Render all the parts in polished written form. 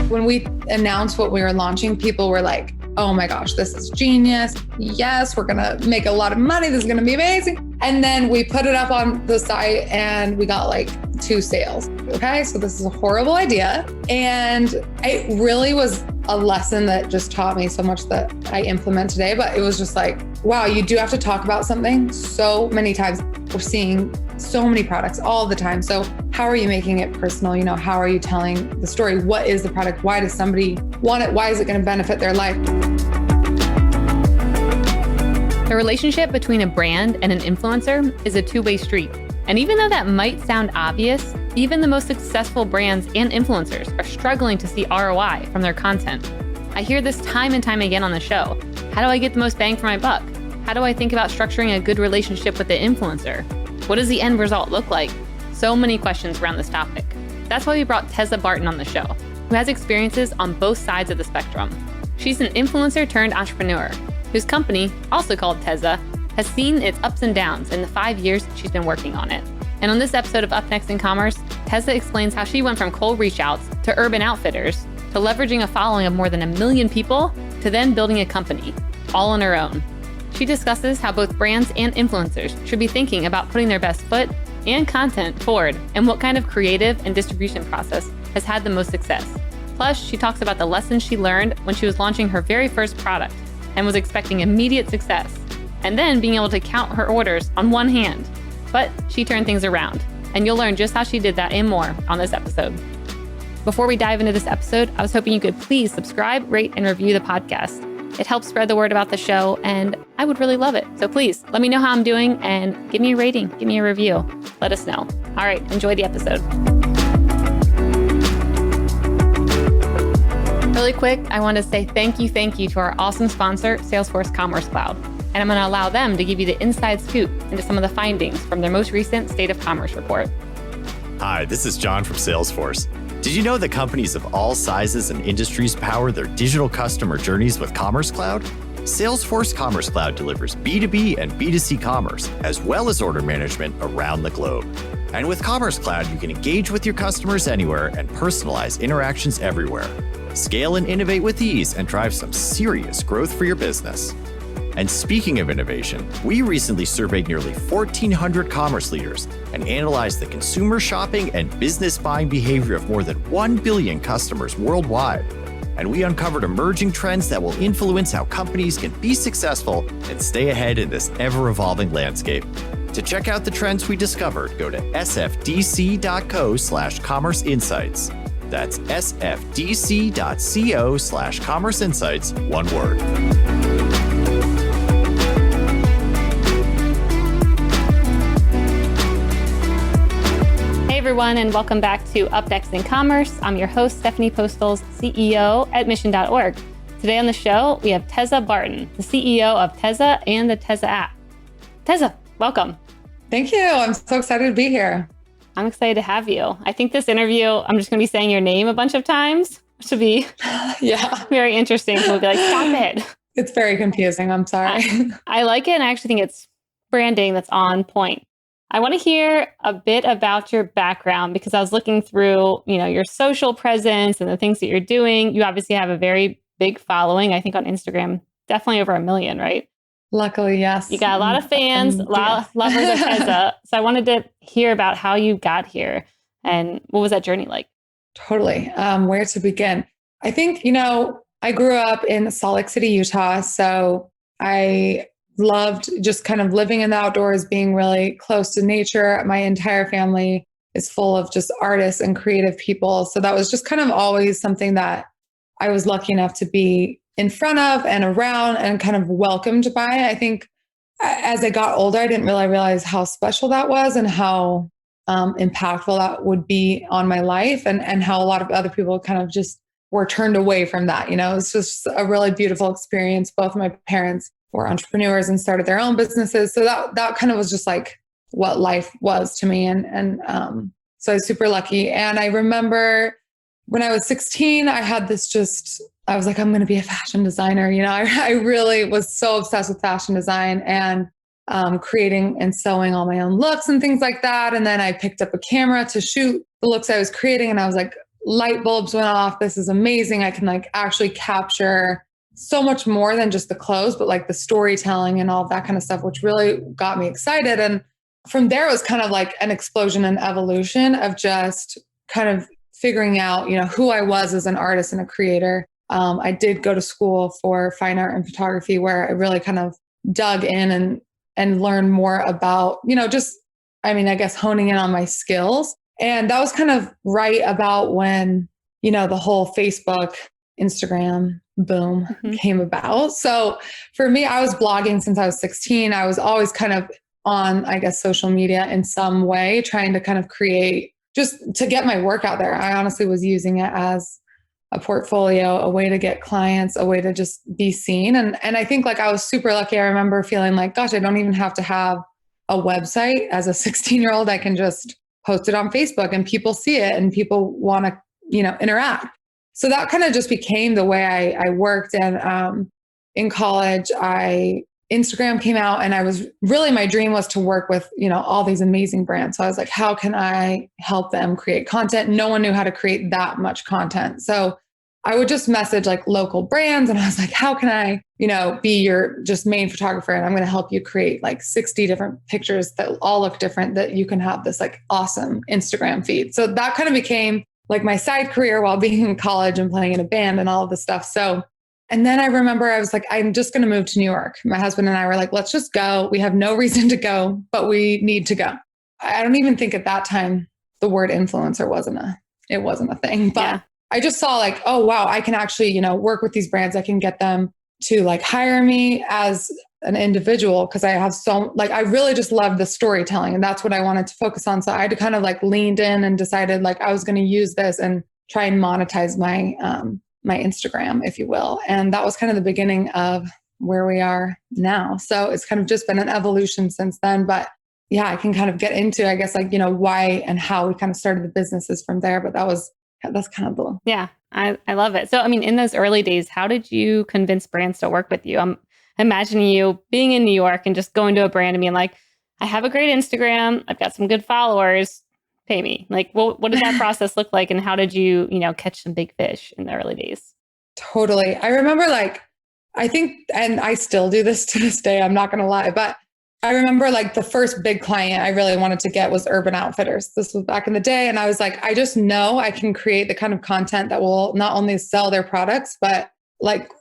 When we announced what we were launching, people were like, oh my gosh, this is genius. Yes, we're going to make a lot of money. This is going to be amazing. And then we put it up on the site and we got like 2 sales. Okay, so this is a horrible idea. And it really was a lesson that just taught me so much that I implement today. But it was just like, wow, you do have to talk about something so many times. We're seeing so many products all the time. So how are you making it personal? You know, how are you telling the story? What is the product? Why does somebody want it? Why is it going to benefit their life? The relationship between a brand and an influencer is a two-way street. And even though that might sound obvious, even the most successful brands and influencers are struggling to see ROI from their content. I hear this time and time again on the show. How do I get the most bang for my buck? How do I think about structuring a good relationship with the influencer? What does the end result look like? So many questions around this topic. That's why we brought Tessa Barton on the show, who has experiences on both sides of the spectrum. She's an influencer turned entrepreneur, whose company, also called Tezza, has seen its ups and downs in the 5 years she's been working on it. And on this episode of Up Next in Commerce, Tezza explains how she went from cold reach outs to Urban Outfitters, to leveraging a following of more than 1 million people, to then building a company, all on her own. She discusses how both brands and influencers should be thinking about putting their best foot and content forward, and what kind of creative and distribution process has had the most success. Plus, she talks about the lessons she learned when she was launching her very first product and was expecting immediate success, and then being able to count her orders on one hand. But she turned things around, and you'll learn just how she did that and more on this episode. Before we dive into this episode, I was hoping you could please subscribe, rate, and review the podcast. It helps spread the word about the show, and I would really love it. So please let me know how I'm doing and give me a rating, give me a review. Let us know. All right, enjoy the episode. Really quick, I want to say thank you to our awesome sponsor, Salesforce Commerce Cloud. And I'm going to allow them to give you the inside scoop into some of the findings from their most recent State of Commerce report. Hi, this is John from Salesforce. Did you know that companies of all sizes and industries power their digital customer journeys with Commerce Cloud? Salesforce Commerce Cloud delivers B2B and B2C commerce, as well as order management around the globe. And with Commerce Cloud, you can engage with your customers anywhere and personalize interactions everywhere. Scale and innovate with ease and drive some serious growth for your business. And speaking of innovation, we recently surveyed nearly 1,400 commerce leaders and analyzed the consumer shopping and business buying behavior of more than 1 billion customers worldwide. And we uncovered emerging trends that will influence how companies can be successful and stay ahead in this ever-evolving landscape. To check out the trends we discovered, go to sfdc.co/commerce insights. That's sfdc.co/commerce insights, one word. Hey everyone, and welcome back to Up Next in Commerce. I'm your host, Stephanie Postles, CEO at mission.org. Today on the show, we have Tessa Barton, the CEO of Tezza and the Tezza app. Tezza, welcome. Thank you. I'm so excited to be here. I'm excited to have you. I think this interview, I'm just going to be saying your name a bunch of times, which will be very interesting. We'll be like, stop it. It's very confusing. I'm sorry. I like it. And I actually think it's branding that's on point. I want to hear a bit about your background because I was looking through, your social presence and the things that you're doing. You obviously have a very big following, I think on Instagram, definitely over 1 million, right? Luckily, yes. You got a lot of fans, a lot of lovers of Tezza. So I wanted to hear about how you got here and what was that journey like? Totally. Where to begin? I think, I grew up in Salt Lake City, Utah. So I loved just kind of living in the outdoors, being really close to nature. My entire family is full of just artists and creative people. So that was just kind of always something that I was lucky enough to be in front of and around and kind of welcomed by. I think as I got older, I didn't really realize how special that was and how impactful that would be on my life and how a lot of other people kind of just were turned away from that. It's just a really beautiful experience. Both of my parents were entrepreneurs and started their own businesses. So that kind of was just like what life was to me. And so I was super lucky. And I remember when I was 16, I had I was like, I'm going to be a fashion designer. I really was so obsessed with fashion design and creating and sewing all my own looks and things like that. And then I picked up a camera to shoot the looks I was creating. And I was like, light bulbs went off. This is amazing. I can like actually capture so much more than just the clothes, but like the storytelling and all of that kind of stuff, which really got me excited. And from there, it was kind of like an explosion and evolution of just kind of figuring out, who I was as an artist and a creator. I did go to school for fine art and photography, where I really kind of dug in and learned more about, I guess honing in on my skills. And that was kind of right about when, the whole Facebook, Instagram boom came about. So for me, I was blogging since I was 16. I was always kind of on, I guess, social media in some way, trying to kind of create just to get my work out there. I honestly was using it as a portfolio, a way to get clients, a way to just be seen. And I think like I was super lucky. I remember feeling like, gosh, I don't even have to have a website as a 16-year-old. I can just post it on Facebook and people see it and people want to, interact. So that kind of just became the way I worked. And in college, Instagram came out and my dream was to work with, all these amazing brands. So I was like, how can I help them create content? No one knew how to create that much content. So I would just message like local brands and I was like, how can I, be your just main photographer? And I'm going to help you create like 60 different pictures that all look different, that you can have this like awesome Instagram feed. So that kind of became like my side career while being in college and playing in a band and all of this stuff. So and then I remember I was like, I'm just going to move to New York. My husband and I were like, let's just go. We have no reason to go, but we need to go. I don't even think at that time the word influencer wasn't a thing, but yeah. I just saw like, oh, wow, I can actually, work with these brands. I can get them to like hire me as an individual because I have I really just love the storytelling and that's what I wanted to focus on. So I had kind of like leaned in and decided like I was going to use this and try and monetize my Instagram, if you will. And that was kind of the beginning of where we are now. So it's kind of just been an evolution since then. But yeah, I can kind of get into, I guess, like, why and how we kind of started the businesses from there. But that's kind of the... Yeah, I love it. So, in those early days, how did you convince brands to work with you? I'm imagining you being in New York and just going to a brand and being like, I have a great Instagram. I've got some good followers. Pay me. Like, what did that process look like? And how did you, catch some big fish in the early days? Totally. I remember I think, and I still do this to this day, I'm not going to lie, but I remember the first big client I really wanted to get was Urban Outfitters. This was back in the day. And I was like, I just know I can create the kind of content that will not only sell their products, but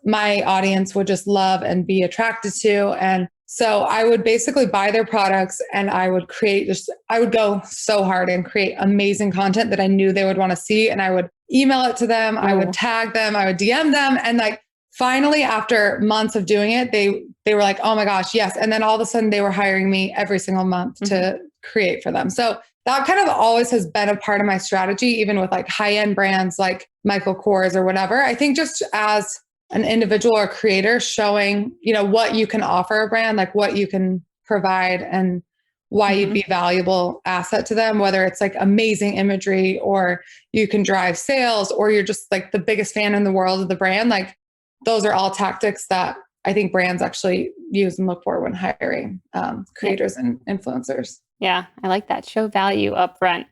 my audience would just love and be attracted to. And so I would basically buy their products and I would I would go so hard and create amazing content that I knew they would want to see. And I would email it to them. I would tag them. I would DM them. And finally, after months of doing it, they were like, oh my gosh, yes. And then all of a sudden they were hiring me every single month to create for them. So that kind of always has been a part of my strategy, even with high-end brands like Michael Kors or whatever. I think just as an individual or creator showing, what you can offer a brand, what you can provide and why you'd be a valuable asset to them, whether it's amazing imagery or you can drive sales or you're just the biggest fan in the world of the brand. Those are all tactics that I think brands actually use and look for when hiring creators and influencers. Yeah, I like that. Show value up front.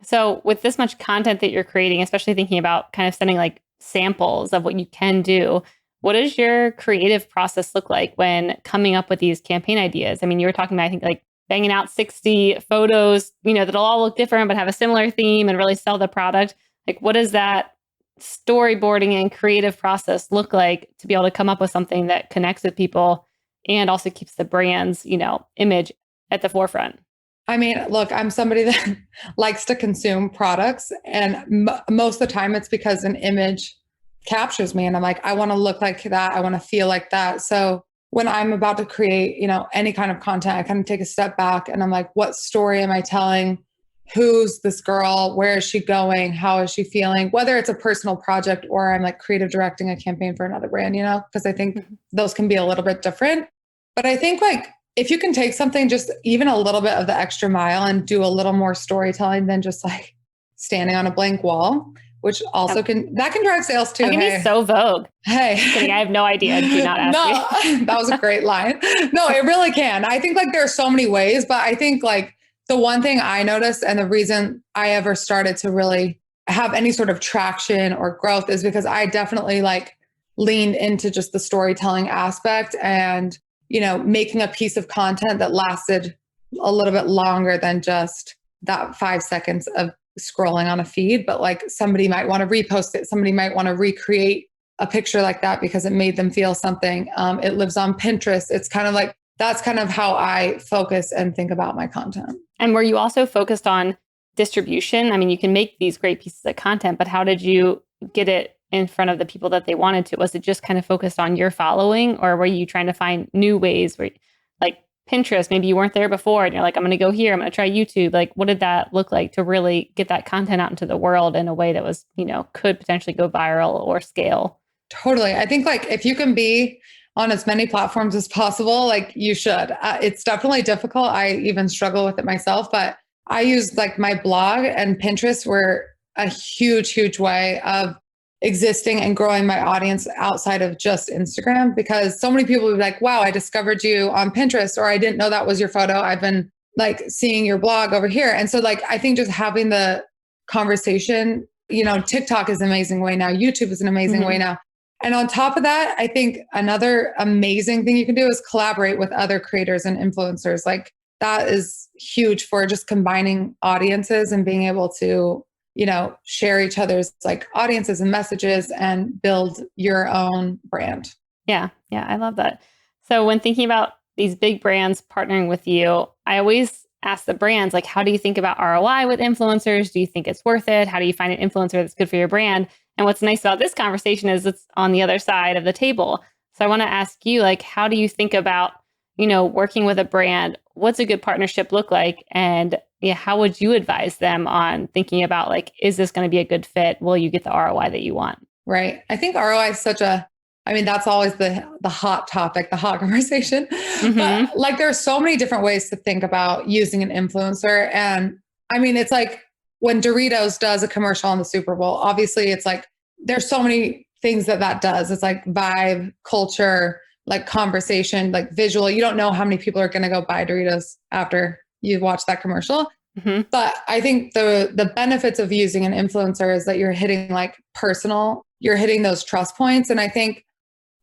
So with this much content that you're creating, especially thinking about kind of sending samples of what you can do, what does your creative process look like when coming up with these campaign ideas? You were talking about, I think, banging out 60 photos, that'll all look different, but have a similar theme and really sell the product. What does that storyboarding and creative process look like to be able to come up with something that connects with people and also keeps the brand's, image at the forefront? Look, I'm somebody that likes to consume products and most of the time it's because an image captures me and I'm like, I want to look like that. I want to feel like that. So when I'm about to create, any kind of content, I kind of take a step back and I'm like, what story am I telling? Who's this girl? Where is she going? How is she feeling? Whether it's a personal project or I'm creative directing a campaign for another brand, because I think those can be a little bit different. But I think if you can take something just even a little bit of the extra mile and do a little more storytelling than just standing on a blank wall, which also can drive sales too. That can be so Vogue. Hey, kidding, I have no idea. Do not ask me. That was a great line. No, it really can. I think there are so many ways, but I think the one thing I noticed and the reason I ever started to really have any sort of traction or growth is because I definitely like leaned into just the storytelling aspect and, making a piece of content that lasted a little bit longer than just that 5 seconds of scrolling on a feed. But like somebody might want to repost it. Somebody might want to recreate a picture like that because it made them feel something. It lives on Pinterest. It's kind of like, that's kind of how I focus and think about my content. And were you also focused on distribution? I mean, you can make these great pieces of content, but how did you get it in front of the people that they wanted to? Was it just kind of focused on your following, or were you trying to find new ways where, like Pinterest, maybe you weren't there before and you're like, I'm going to go here, I'm going to try YouTube. Like, what did that look like to really get that content out into the world in a way that was, could potentially go viral or scale? Totally. I think like if you can be on as many platforms as possible, like you should. It's definitely difficult. I even struggle with it myself, but I use like my blog and Pinterest were a huge, huge way of existing and growing my audience outside of just Instagram, because so many people would be like, wow, I discovered you on Pinterest, or I didn't know that was your photo. I've been like seeing your blog over here. And so like, I think just having the conversation, TikTok is an amazing way now. YouTube is an amazing way now. And on top of that, I think another amazing thing you can do is collaborate with other creators and influencers. Like that is huge for just combining audiences and being able to, share each other's like audiences and messages and build your own brand. Yeah. Yeah. I love that. So when thinking about these big brands partnering with you, I always ask the brands, like, how do you think about ROI with influencers? Do you think it's worth it? How do you find an influencer that's good for your brand? And what's nice about this conversation is it's on the other side of the table. So I want to ask you, like, how do you think about, working with a brand? What's a good partnership look like? And how would you advise them on thinking about, like, is this going to be a good fit? Will you get the ROI that you want? Right. I think ROI is that's always the hot topic, the hot conversation. But like, there's so many different ways to think about using an influencer. And it's like when Doritos does a commercial on the Super Bowl, obviously it's like, there's so many things that does. It's like vibe, culture, like conversation, like visual. You don't know how many people are going to go buy Doritos after you watch that commercial. But I think the benefits of using an influencer is that you're hitting like you're hitting those trust points. And I think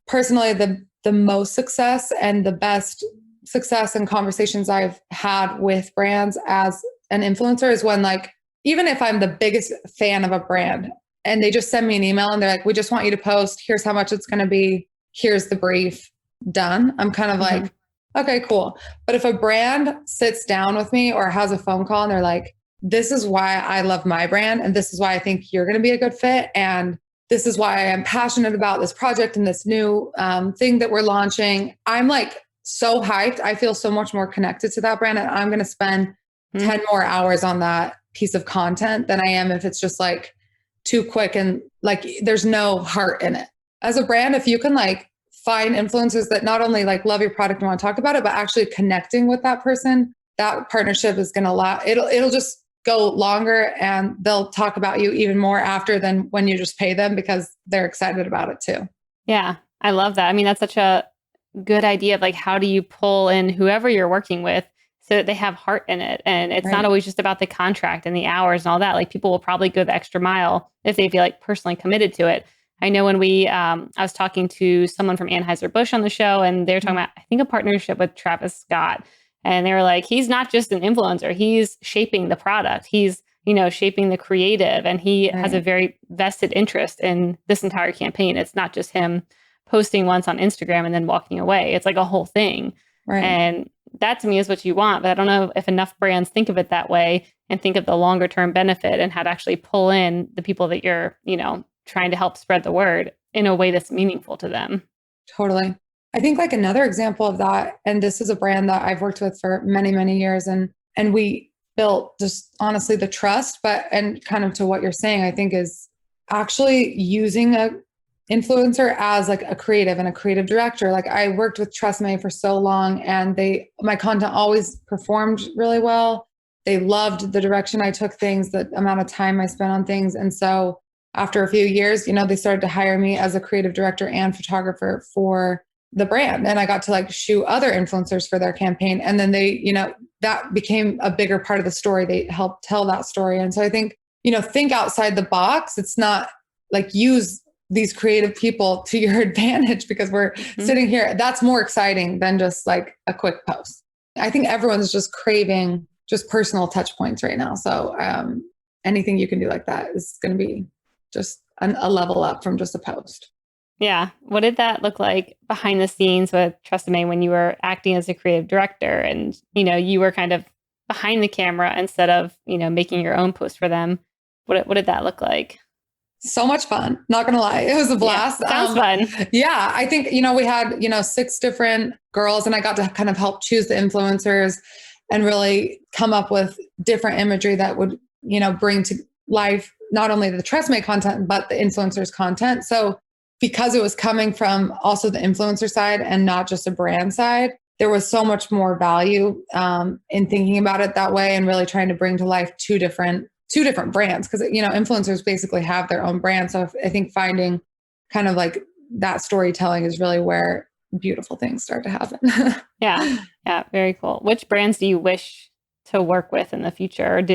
personally, the most success and the best success and conversations I've had with brands as an influencer is when, like, even if I'm the biggest fan of a brand and they just send me an email and they're like, we just want you to post, here's how much it's going to be, here's the brief, done. I'm kind of like, okay, cool. But if a brand sits down with me or has a phone call and they're like, this is why I love my brand and this is why I think you're going to be a good fit, and this is why I'm passionate about this project and this new thing that we're launching, I'm like so hyped. I feel so much more connected to that brand, and I'm going to spend 10 more hours on that piece of content than I am if it's just like too quick and like there's no heart in it. As a brand, if you can like find influencers that not only like love your product and want to talk about it, but actually connecting with that person, that partnership is going to it'll just go longer, and they'll talk about you even more after than when you just pay them because they're excited about it too. Yeah, I love that. That's such a good idea of like, how do you pull in whoever you're working with so that they have heart in it? And it's not always just about the contract and the hours and all that. Like, people will probably go the extra mile if they feel like personally committed to it. I know when I was talking to someone from Anheuser-Busch on the show, and they were talking about, I think, a partnership with Travis Scott. And they were like, he's not just an influencer, he's shaping the product. He's, shaping the creative, and he has a very vested interest in this entire campaign. It's not just him posting once on Instagram and then walking away. It's like a whole thing. Right. And that to me is what you want. But I don't know if enough brands think of it that way and think of the longer term benefit and how to actually pull in the people that you're, trying to help spread the word in a way that's meaningful to them. Totally. I think like another example of that, and this is a brand that I've worked with for many, many years, and we built just honestly the trust, and kind of to what you're saying, I think is actually using a influencer as like a creative and a creative director. Like, I worked with Tresemme for so long, and my content always performed really well. They loved the direction I took things, the amount of time I spent on things. And so after a few years, they started to hire me as a creative director and photographer for the brand. And I got to like shoot other influencers for their campaign. And then they, that became a bigger part of the story. They helped tell that story. And so I think think outside the box. It's not like use these creative people to your advantage because we're sitting here. That's more exciting than just like a quick post. I think everyone's just craving just personal touch points right now. So anything you can do like that is going to be just a level up from just a post. Yeah. What did that look like behind the scenes with Tresemme when you were acting as a creative director and, you were kind of behind the camera instead of, making your own post for them? What did that look like? So much fun. Not going to lie. It was a blast. Yeah, sounds fun. Yeah. I think, we had, 6 different girls and I got to kind of help choose the influencers and really come up with different imagery that would, bring to life, not only the Tresemme content, but the influencers content. So because it was coming from also the influencer side and not just a brand side, there was so much more value in thinking about it that way and really trying to bring to life two different brands. Because, influencers basically have their own brand. So I think finding kind of like that storytelling is really where beautiful things start to happen. Yeah. Very cool. Which brands do you wish to work with in the future? Or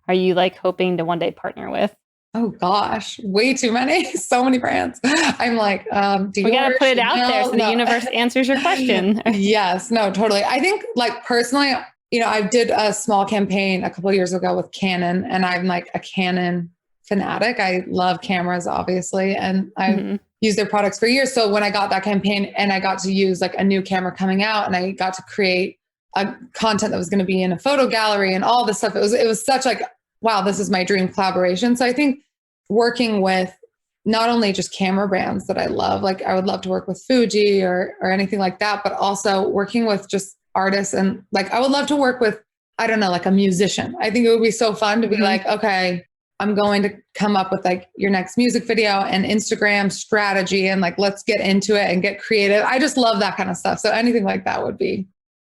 are you like hoping to one day partner with? Oh gosh, way too many. So many brands. I'm like, we got to put it out there so the universe answers your question. Yes, no, totally. I think like personally, I did a small campaign a couple of years ago with Canon and I'm like a Canon fanatic. I love cameras, obviously. And I've used their products for years. So when I got that campaign and I got to use like a new camera coming out and I got to create a content that was going to be in a photo gallery and all this stuff, it was such like, wow, this is my dream collaboration. So I think working with not only just camera brands that I love, like I would love to work with Fuji or anything like that, but also working with just artists. And like, I would love to work with, I don't know, like a musician. I think it would be so fun to be like, okay, I'm going to come up with like your next music video and Instagram strategy. And like, let's get into it and get creative. I just love that kind of stuff. So anything like that would be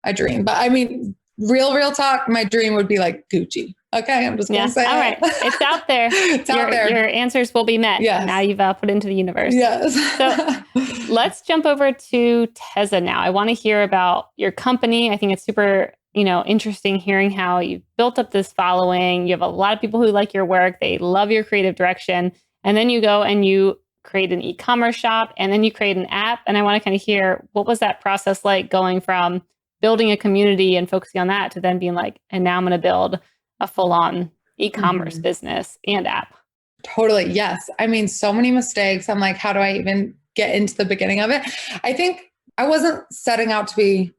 a dream. But I mean, real talk, my dream would be like Gucci. Okay, I'm just going to say all right. It's out there. Out there. Your answers will be met. Yes. Now you've put into the universe. Yes. So let's jump over to Tezza now. I want to hear about your company. I think it's super, interesting hearing how you've built up this following. You have a lot of people who like your work. They love your creative direction. And then you go and you create an e-commerce shop and then you create an app. And I want to kind of hear, what was that process like going from building a community and focusing on that to then being like, and now I'm going to build a full-on e-commerce business and app? Totally. Yes. I mean, so many mistakes. I'm like, how do I even get into the beginning of it? I think I wasn't setting out to be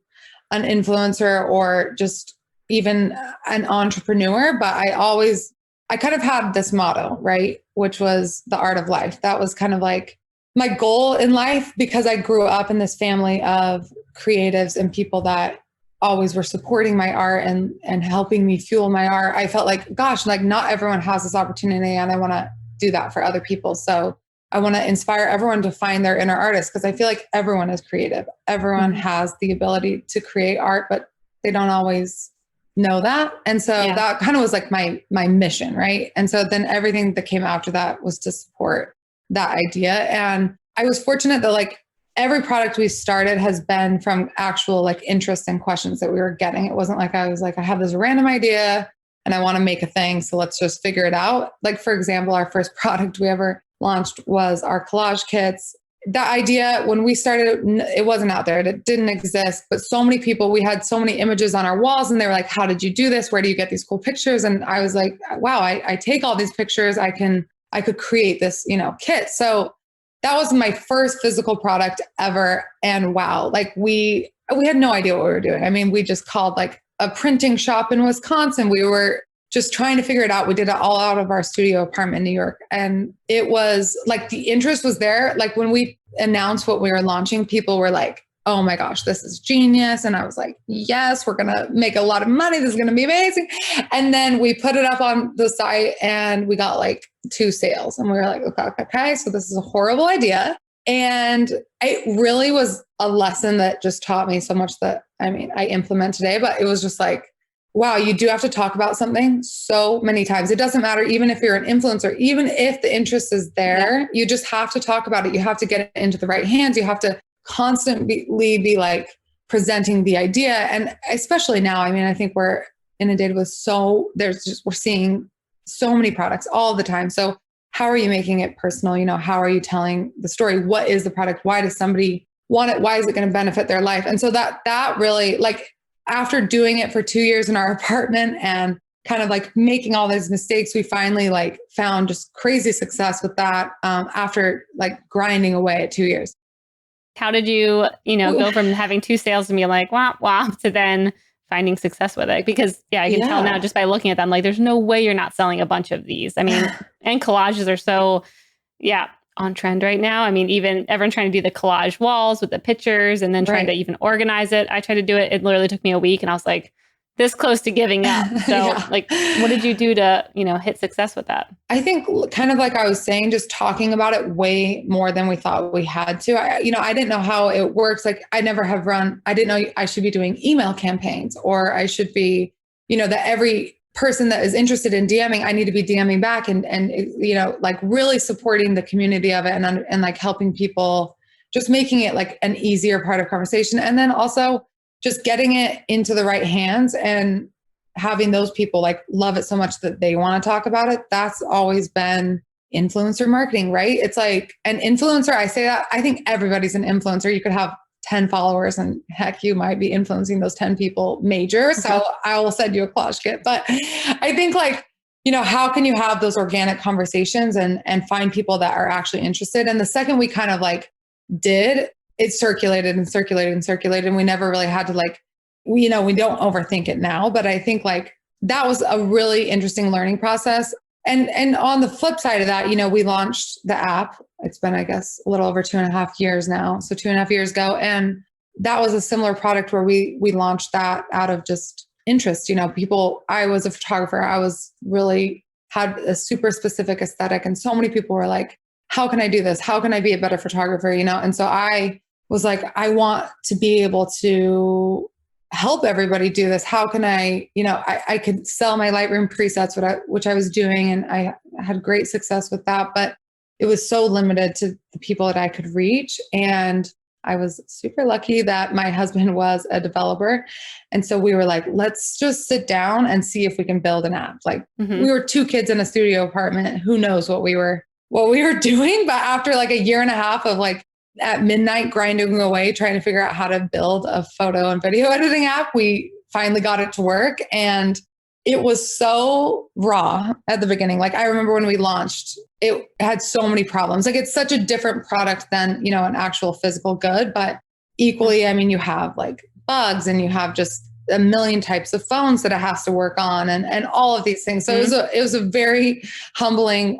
an influencer or just even an entrepreneur, but I kind of had this motto, right? Which was the art of life. That was kind of like my goal in life because I grew up in this family of creatives and people that always were supporting my art and helping me fuel my art. I felt like, gosh, like not everyone has this opportunity and I want to do that for other people. So I want to inspire everyone to find their inner artist because I feel like everyone is creative. Everyone has the ability to create art, but they don't always know that. And so that kind of was like my mission, right? And so then everything that came after that was to support that idea. And I was fortunate that like every product we started has been from actual like interests and questions that we were getting. It wasn't like I was like, I have this random idea and I want to make a thing. So let's just figure it out. Like, for example, our first product we ever launched was our collage kits. That idea, when we started, it wasn't out there. It didn't exist. But so many people, we had so many images on our walls and they were like, how did you do this? Where do you get these cool pictures? And I was like, wow, I take all these pictures. I could create this, kit. So that was my first physical product ever. And wow, like we had no idea what we were doing. I mean, we just called like a printing shop in Wisconsin. We were just trying to figure it out. We did it all out of our studio apartment in New York. And it was like, the interest was there. Like when we announced what we were launching, people were like, oh my gosh, this is genius. And I was like, yes, we're going to make a lot of money. This is going to be amazing. And then we put it up on the site and we got like 2 sales and we were like, okay, so this is a horrible idea. And it really was a lesson that just taught me so much that, I mean, I implement today, but it was just like, wow, you do have to talk about something so many times. It doesn't matter, even if you're an influencer, even if the interest is there, you just have to talk about it. You have to get it into the right hands. You have to constantly be like presenting the idea. And especially now, I mean, I think we're inundated with we're seeing so many products all the time. So how are you making it personal? You know, how are you telling the story? What is the product? Why does somebody want it? Why is it going to benefit their life? And so that really, like, after doing it for 2 years in our apartment and kind of like making all these mistakes, we finally like found just crazy success with that after like grinding away at 2 years. How did you, go from having 2 sales and be like, womp womp, to then finding success with it? Because I can tell now just by looking at them, like, there's no way you're not selling a bunch of these. I mean, and collages are so, on trend right now. I mean, even everyone's trying to do the collage walls with the pictures and then trying to even organize it. I tried to do it. It literally took me a week and I was like, this close to giving up. So like, what did you do to, hit success with that? I think kind of like I was saying, just talking about it way more than we thought we had to. I didn't know how it works. Like I didn't know I should be doing email campaigns, or I should be, that every person that is interested in DMing, I need to be DMing back and like really supporting the community of it and like helping people, just making it like an easier part of conversation. And then also just getting it into the right hands and having those people like love it so much that they want to talk about it. That's always been influencer marketing, right? It's like an influencer. I say that, I think everybody's an influencer. You could have 10 followers and heck, you might be influencing those 10 people major. So I will send you a collage kit. But I think like, how can you have those organic conversations and find people that are actually interested? And the second we kind of like did, it circulated and circulated and circulated. And we never really had to like, we don't overthink it now, but I think like that was a really interesting learning process. And on the flip side of that, we launched the app. It's been, I guess, a little over 2.5 years now. So 2.5 years ago. And that was a similar product where we launched that out of just interest. I was a photographer. I was really had a super specific aesthetic. And so many people were like, how can I do this? How can I be a better photographer? And so I was like, I want to be able to help everybody do this. How can I could sell my Lightroom presets, which I was doing, and I had great success with that, but it was so limited to the people that I could reach. And I was super lucky that my husband was a developer. And so we were like, let's just sit down and see if we can build an app. Like we were 2 kids in a studio apartment. Who knows what we were doing. But after like 1.5 years of like at midnight grinding away, trying to figure out how to build a photo and video editing app, we finally got it to work. And it was so raw at the beginning. Like I remember when we launched, it had so many problems. Like it's such a different product than, an actual physical good, but equally, I mean, you have like bugs and you have just a million types of phones that it has to work on and all of these things. So it was a very humbling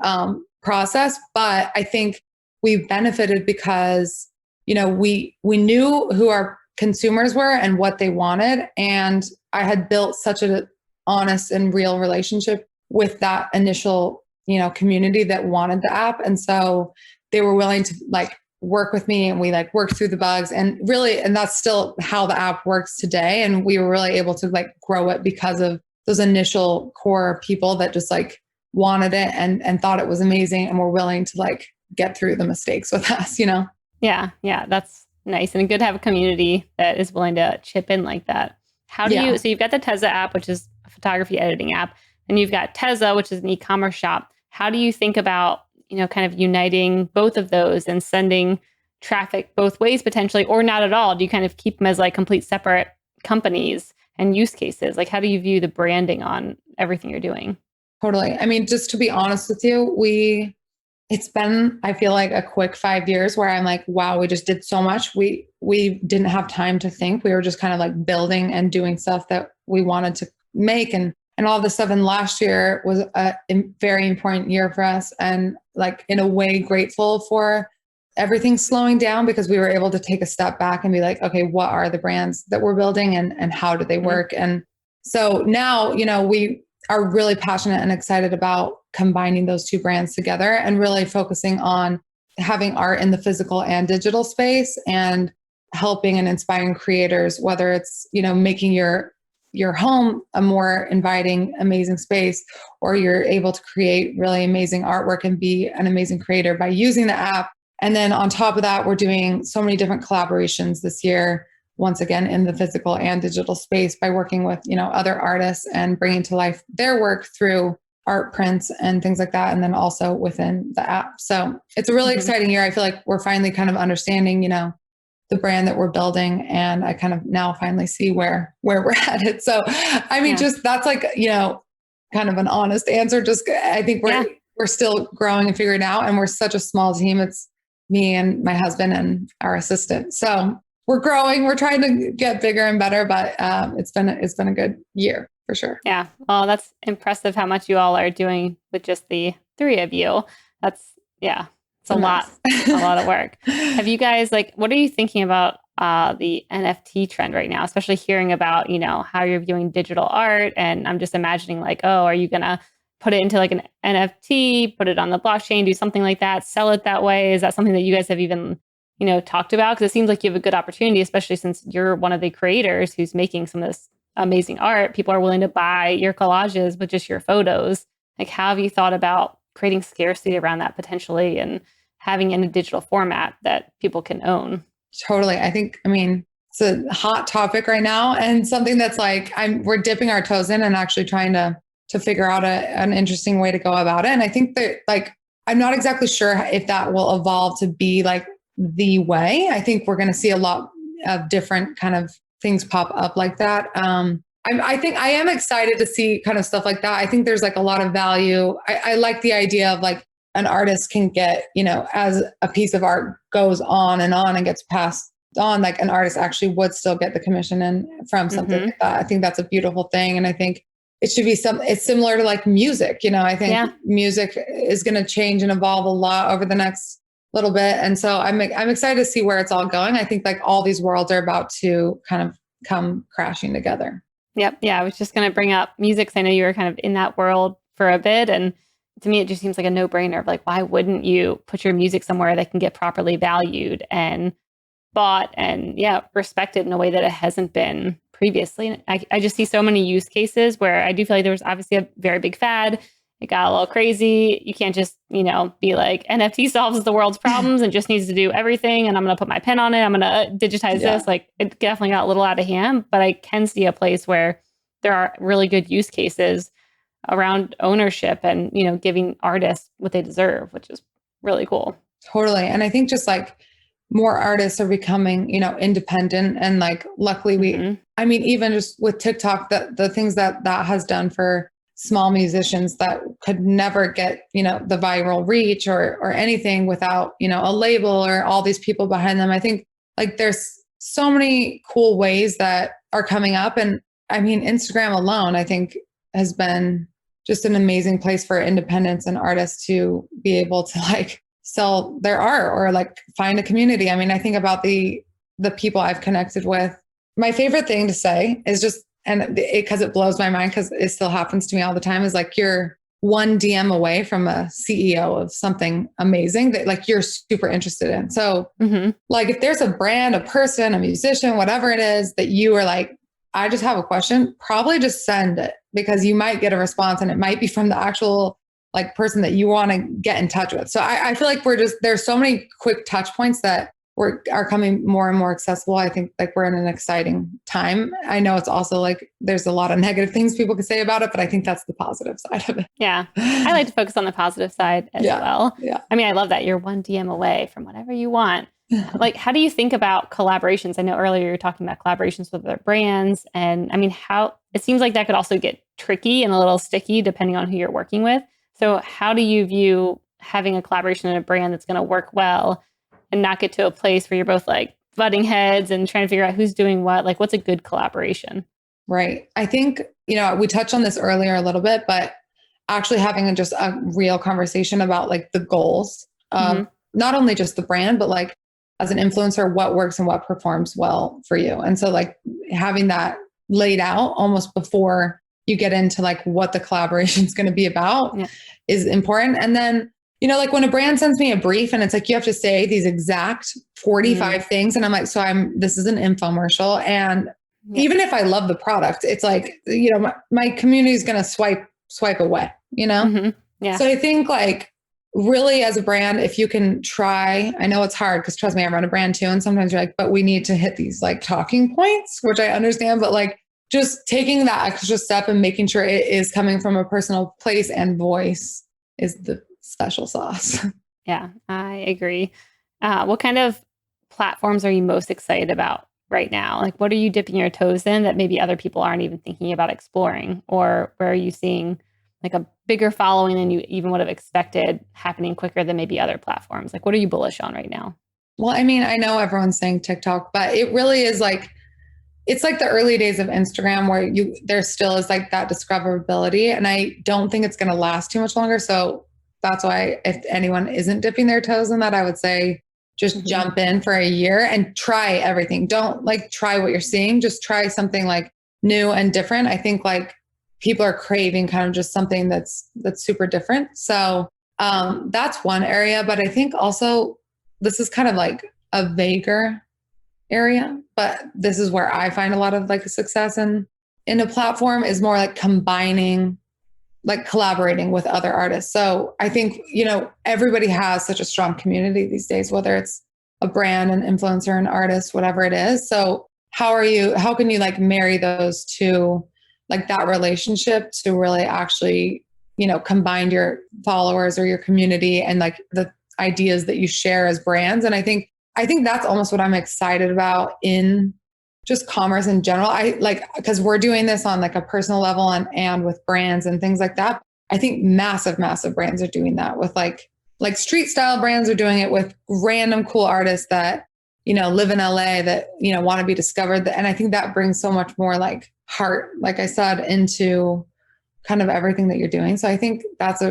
process, but I think we benefited because, we knew who our consumers were and what they wanted. And I had built such an honest and real relationship with that initial, community that wanted the app. And so they were willing to like work with me, and we like worked through the bugs and that's still how the app works today. And we were really able to like grow it because of those initial core people that just like wanted it and thought it was amazing and were willing to like get through the mistakes with us, Yeah, that's nice. And good to have a community that is willing to chip in like that. How do you, so you've got the Tezza app, which is a photography editing app, and you've got Tezza, which is an e-commerce shop. How do you think about, kind of uniting both of those and sending traffic both ways potentially, or not at all? Do you kind of keep them as like complete separate companies and use cases? Like, how do you view the branding on everything you're doing? Totally. I mean, just to be honest with you, it's been, I feel like, a quick 5 years where I'm like, wow, we just did so much. We didn't have time to think. We were just kind of like building and doing stuff that we wanted to make and all this stuff. And last year was a very important year for us, and like in a way grateful for everything slowing down, because we were able to take a step back and be like, okay, what are the brands that we're building and how do they work? And so now, we are really passionate and excited about combining those 2 brands together and really focusing on having art in the physical and digital space and helping and inspiring creators, whether it's, making your home a more inviting, amazing space, or you're able to create really amazing artwork and be an amazing creator by using the app. And then on top of that, we're doing so many different collaborations this year, once again, in the physical and digital space by working with, other artists and bringing to life their work through art prints and things like that. And then also within the app. So it's a really exciting year. I feel like we're finally kind of understanding, the brand that we're building. And I kind of now finally see where we're headed. So, I mean, just that's like, kind of an honest answer. Just, I think we're still growing and figuring it out. And we're such a small team. It's me and my husband and our assistant. So we're growing, we're trying to get bigger and better, but it's been a good year for sure. Yeah. Well, that's impressive how much you all are doing with just the three of you. It's a lot of work. Have you guys what are you thinking about the NFT trend right now, especially hearing about, how you're viewing digital art? And I'm just imagining are you going to put it into an NFT, put it on the blockchain, do something like that, sell it that way? Is that something that you guys have even, talked about? Because it seems like you have a good opportunity, especially since you're one of the creators who's making some of this amazing art. People are willing to buy your collages with just your photos. How have you thought about creating scarcity around that potentially and having it in a digital format that people can own? Totally. It's a hot topic right now, and something that's we're dipping our toes in and actually trying to figure out an interesting way to go about it. And I think that I'm not exactly sure if that will evolve to be the way. I think we're going to see a lot of different kind of things pop up like that. I think I am excited to see kind of stuff like that. I think there's a lot of value. I like the idea of an artist can get, as a piece of art goes on and gets passed on, an artist actually would still get the commission in from something like that. I think that's a beautiful thing. And I think it should be it's similar to music. I think music is going to change and evolve a lot over the next little bit. And so I'm excited to see where it's all going. I think all these worlds are about to kind of come crashing together. Yep. Yeah. I was just going to bring up music, because I know you were kind of in that world for a bit. And to me, it just seems like a no-brainer of why wouldn't you put your music somewhere that can get properly valued and bought and respected in a way that it hasn't been previously. And I just see so many use cases where I do feel like there was obviously a very big fad. It got a little crazy. You can't just, be NFT solves the world's problems and just needs to do everything. And I'm going to put my pen on it. I'm going to digitize this. It definitely got a little out of hand, but I can see a place where there are really good use cases around ownership and, giving artists what they deserve, which is really cool. Totally. And I think just more artists are becoming, independent. And luckily even just with TikTok, the things that has done for small musicians that could never get, the viral reach or anything without, a label or all these people behind them. I think there's so many cool ways that are coming up. And Instagram alone, I think has been just an amazing place for independents and artists to be able to sell their art or find a community. I think about the people I've connected with. My favorite thing to say is just, and because it blows my mind because it still happens to me all the time, is you're one DM away from a CEO of something amazing that you're super interested in. So if there's a brand, a person, a musician, whatever it is that you are I just have a question, probably just send it, because you might get a response and it might be from the actual person that you want to get in touch with. So I feel there's so many quick touch points that are coming more and more accessible. I think we're in an exciting time. I know it's also there's a lot of negative things people could say about it, but I think that's the positive side of it. Yeah. I like to focus on the positive side as well. Yeah. I love that you're one DM away from whatever you want. How do you think about collaborations? I know earlier you were talking about collaborations with other brands, and how it seems like that could also get tricky and a little sticky depending on who you're working with. So how do you view having a collaboration in a brand that's going to work well and not get to a place where you're both butting heads and trying to figure out who's doing what? What's a good collaboration? Right. I think, we touched on this earlier a little bit, but actually having just a real conversation about the goals, not only just the brand, but as an influencer, what works and what performs well for you. And so having that laid out almost before you get into what the collaboration is going to be about is important. And then, when a brand sends me a brief and it's you have to say these exact 45 things. And I'm this is an infomercial. And even if I love the product, it's my community is going to swipe away, Yeah. So I think really as a brand, if you can try, I know it's hard because trust me, I run a brand too. And sometimes you're but we need to hit these talking points, which I understand, but just taking that extra step and making sure it is coming from a personal place and voice is the special sauce. Yeah, I agree. What kind of platforms are you most excited about right now? Like, what are you dipping your toes in that maybe other people aren't even thinking about exploring? Or where are you seeing like a bigger following than you even would have expected happening quicker than maybe other platforms? Like, what are you bullish on right now? Well, I mean, I know everyone's saying TikTok, but it really is like, it's like the early days of Instagram where there still is like that discoverability. And I don't think it's going to last too much longer. So that's why if anyone isn't dipping their toes in that, I would say just jump in for a year and try everything. Don't like try what you're seeing. Just try something like new and different. I think like people are craving kind of just something that's super different. So that's one area. But I think also this is kind of like a vaguer area, but this is where I find a lot of like success in a platform is more like combining, like collaborating with other artists. So I think, everybody has such a strong community these days, whether it's a brand, an influencer, an artist, whatever it is. So how can you like marry those two, like that relationship to really actually, combine your followers or your community and like the ideas that you share as brands. And I think that's almost what I'm excited about in just commerce in general. I like, because we're doing this on like a personal level and with brands and things like that. I think massive brands are doing that with like street style brands are doing it with random cool artists that, live in LA that, want to be discovered. And I think that brings so much more like heart, like I said, into kind of everything that you're doing. So I think that's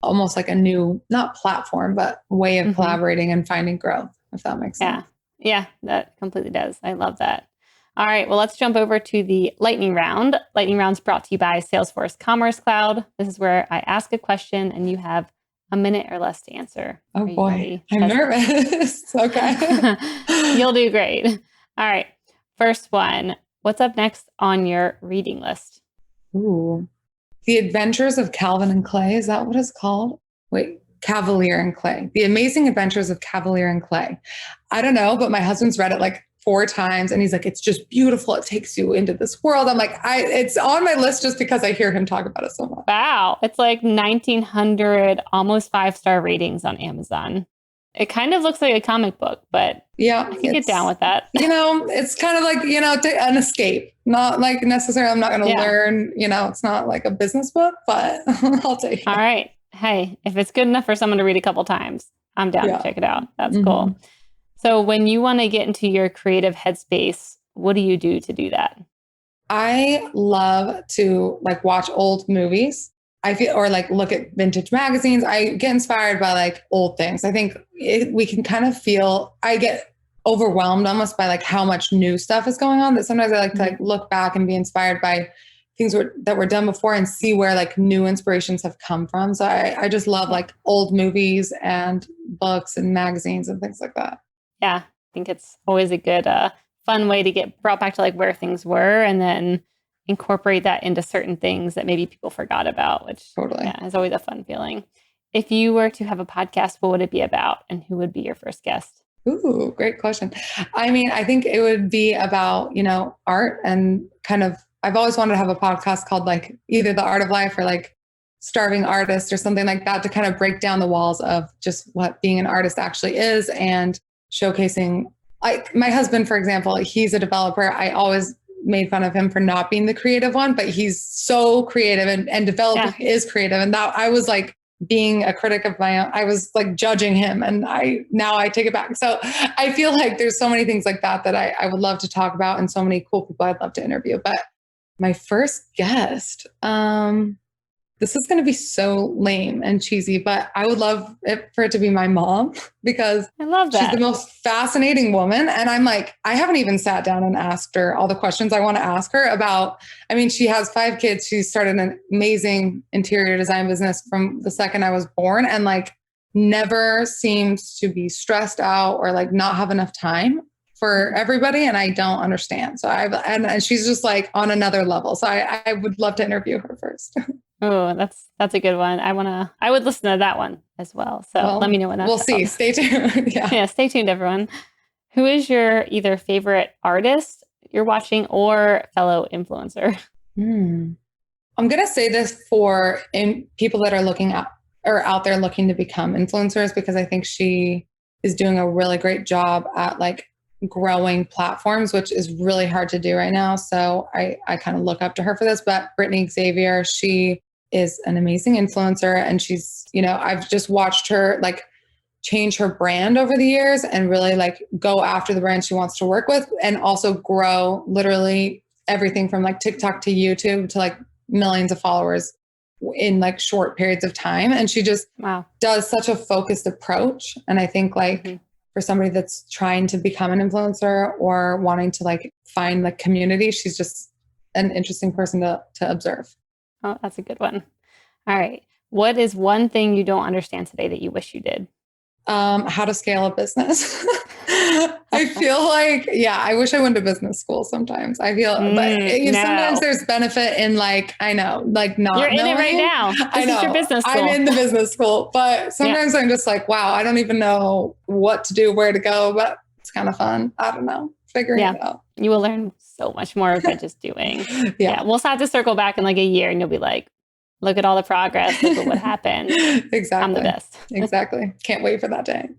almost like a new, not platform, but way of collaborating and finding growth, if that makes sense. Yeah, that completely does. I love that. All right, well, let's jump over to the lightning round. Lightning round's brought to you by Salesforce Commerce Cloud. This is where I ask a question and you have a minute or less to answer. Oh boy, I'm nervous. Okay. You'll do great. All right, first one. What's up next on your reading list? Ooh, The Adventures of Calvin and Clay. Is that what it's called? Wait. Cavalier and Clay, The Amazing Adventures of Cavalier and Clay. I don't know, but my husband's read it like 4 times and he's like, it's just beautiful. It takes you into this world. I'm like, it's on my list just because I hear him talk about it so much. Wow. It's like 1,900, almost 5-star ratings on Amazon. It kind of looks like a comic book, but yeah, I can get down with that. It's kind of like, an escape, not like necessarily I'm not going to learn, it's not like a business book, but I'll take it. All right. Hey, if it's good enough for someone to read a couple times, I'm down to check it out. That's cool. So when you want to get into your creative headspace, what do you do to do that? I love to like watch old movies. I feel, or like look at vintage magazines. I get inspired by like old things. I think we can kind of feel, I get overwhelmed almost by like how much new stuff is going on that sometimes I like to like look back and be inspired by things that were done before and see where like new inspirations have come from. So I just love like old movies and books and magazines and things like that. Yeah, I think it's always a good, fun way to get brought back to like where things were and then incorporate that into certain things that maybe people forgot about, which is always a fun feeling. If you were to have a podcast, what would it be about and who would be your first guest? Ooh, great question. I mean, I think it would be about, art and kind of, I've always wanted to have a podcast called like either The Art of Life or like Starving Artist or something like that to kind of break down the walls of just what being an artist actually is and showcasing, like my husband, for example, he's a developer. I always made fun of him for not being the creative one, but he's so creative and developing is creative. And that I was like being a critic of my own, I was like judging him and now I take it back. So I feel like there's so many things like that I would love to talk about and so many cool people I'd love to interview. But my first guest, this is going to be so lame and cheesy, but I would love it for it to be my mom because I love that. She's the most fascinating woman. And I'm like, I haven't even sat down and asked her all the questions I want to ask her about. I mean, she has 5 kids. She started an amazing interior design business from the second I was born and like never seems to be stressed out or like not have enough time for everybody. And I don't understand. So and she's just like on another level. So I would love to interview her first. Oh, that's a good one. I would listen to that one as well. So let me know when that's We'll see. Stay tuned. Yeah, stay tuned, everyone. Who is your either favorite artist, you're watching, or fellow influencer? I'm going to say this for people that are looking at or out there looking to become influencers, because I think she is doing a really great job at like growing platforms, which is really hard to do right now. So I kind of look up to her for this. But Brittany Xavier, she is an amazing influencer, and she's, I've just watched her like change her brand over the years and really like go after the brand she wants to work with, and also grow literally everything from like TikTok to YouTube to like millions of followers in like short periods of time. And she just does such a focused approach. And I think like for somebody that's trying to become an influencer or wanting to like find the community, she's just an interesting person to observe. Oh, that's a good one. All right. What is one thing you don't understand today that you wish you did? How to scale a business. I feel like, I wish I went to business school sometimes. I feel, but sometimes there's benefit in like, I know, like not You're knowing. in it right now. This is your business school. I'm in the business school, but sometimes I'm just like, wow, I don't even know what to do, where to go, but it's kind of fun. I don't know, figuring it out. You will learn so much more by just doing. We'll have to circle back in like a year and you'll be like, look at all the progress. Look at what happened. Exactly. I'm the best. Exactly. Can't wait for that day.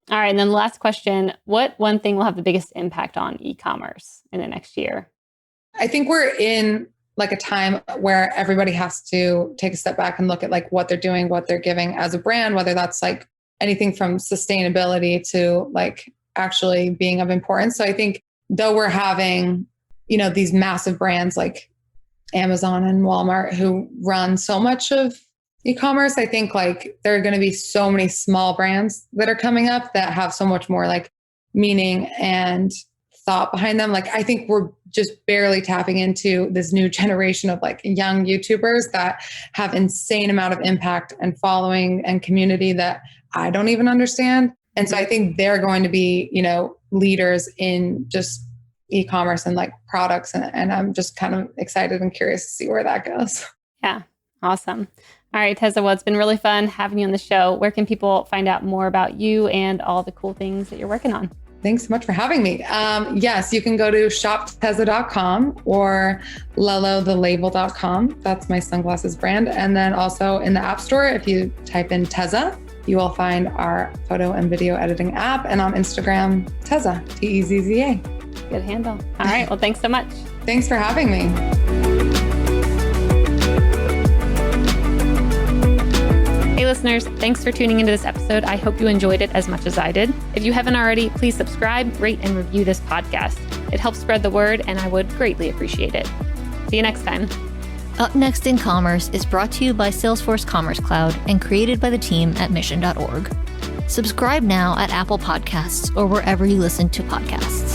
All right. And then the last question, what one thing will have the biggest impact on e-commerce in the next year? I think we're in like a time where everybody has to take a step back and look at like what they're doing, what they're giving as a brand, whether that's like anything from sustainability to like actually being of importance. So I think though we're having, these massive brands like Amazon and Walmart who run so much of e-commerce, I think like there are going to be so many small brands that are coming up that have so much more like meaning and thought behind them. Like I think we're just barely tapping into this new generation of like young YouTubers that have insane amount of impact and following and community that I don't even understand. And so I think they're going to be, leaders in just e-commerce and like products. And I'm just kind of excited and curious to see where that goes. Yeah. Awesome. All right, Tezza, well, it's been really fun having you on the show. Where can people find out more about you and all the cool things that you're working on? Thanks so much for having me. Yes, you can go to shoptezza.com or lelothelabel.com. That's my sunglasses brand. And then also in the App Store, if you type in Tezza, you will find our photo and video editing app. And on Instagram, Tezza, Tezza. Good handle. All right. Well, thanks so much. Thanks for having me. Hey listeners, thanks for tuning into this episode. I hope you enjoyed it as much as I did. If you haven't already, please subscribe, rate, and review this podcast. It helps spread the word, and I would greatly appreciate it. See you next time. Up Next in Commerce is brought to you by Salesforce Commerce Cloud and created by the team at mission.org. Subscribe now at Apple Podcasts or wherever you listen to podcasts.